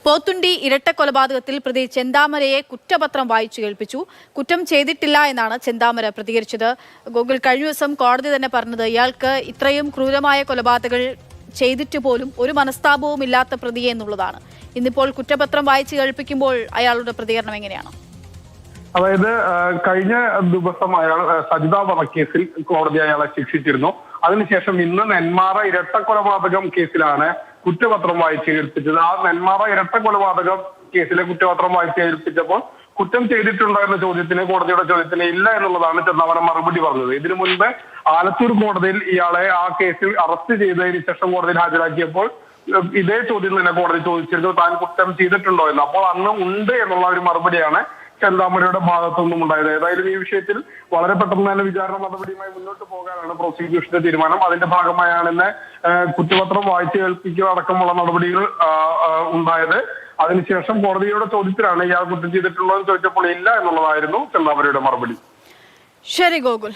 പോത്തുണ്ടി ഇരട്ടക്കൊലപാതകത്തിൽ പ്രതി ചെന്താമരയെ കുറ്റപത്രം വായിച്ചു കേൾപ്പിച്ചു. കുറ്റം ചെയ്തിട്ടില്ല എന്നാണ് ചെന്താമര പ്രതികരിച്ചത്. ഗോകുൽ, കഴിഞ്ഞ ദിവസം കോടതി തന്നെ പറഞ്ഞത് ഇയാൾക്ക് ഇത്രയും ക്രൂരമായ കൊലപാതകങ്ങൾ ചെയ്തിട്ട് പോലും ഒരു മനസ്താപവും ഇല്ലാത്ത പ്രതി എന്നുള്ളതാണ്. ഇന്നിപ്പോൾ കുറ്റപത്രം വായിച്ചു കേൾപ്പിക്കുമ്പോൾ അയാളുടെ പ്രതികരണം എങ്ങനെയാണ്? അതായത് കഴിഞ്ഞ ദിവസം അയാൾ സജിത വധക്കേസിൽ കോടതി അയാളെ ശിക്ഷിച്ചിരുന്നു. അതിനുശേഷം ഇന്ന് നെന്മാറ ഇരട്ടക്കൊലപാതകം കേസിലാണ് കുറ്റപത്രം വായിച്ച് കേൾപ്പിച്ചത്. ആ നെന്മാറ ഇരട്ടക്കൊലപാതകം കേസിലെ കുറ്റപത്രം വായിച്ച് കേൾപ്പിച്ചപ്പോൾ കുറ്റം ചെയ്തിട്ടുണ്ടോ എന്ന ചോദ്യത്തിന്, കോടതിയുടെ ചോദ്യത്തിന് ഇല്ല എന്നുള്ളതാണ് ചെന്താമര മറുപടി പറഞ്ഞത്. ഇതിനു മുൻപ് ആലത്തൂർ കോടതിയിൽ ഇയാളെ ആ കേസിൽ അറസ്റ്റ് ചെയ്തതിന് ശേഷം കോടതിയിൽ ഹാജരാക്കിയപ്പോൾ ഇതേ ചോദ്യം തന്നെ കോടതി ചോദിച്ചിരുന്നു, താൻ കുറ്റം ചെയ്തിട്ടുണ്ടോ എന്ന്. അപ്പോൾ അന്ന് ഉണ്ട് എന്നുള്ള ഒരു മറുപടിയാണ് ചെന്താമരയുടെ ഭാഗത്തു നിന്നും ഉണ്ടായത്. ഏതായാലും ഈ വിഷയത്തിൽ വളരെ പെട്ടെന്ന് തന്നെ വിചാരണ നടപടിയുമായി മുന്നോട്ട് പോകാനാണ് പ്രോസിക്യൂഷന്റെ തീരുമാനം. അതിന്റെ ഭാഗമായാണ് ഇന്ന് കുറ്റപത്രം വായിച്ചു കേൾപ്പിക്കുക അടക്കമുള്ള നടപടികൾ ഉണ്ടായത്. അതിനുശേഷം കോടതിയുടെ ചോദ്യത്തിലാണ് ഇയാൾ കുറ്റം ചെയ്തിട്ടുള്ളതെന്ന് ചോദിച്ചപ്പോൾ ഇല്ല എന്നുള്ളതായിരുന്നു ചെന്താമരയുടെ മറുപടി. ശരി ഗോകുൽ.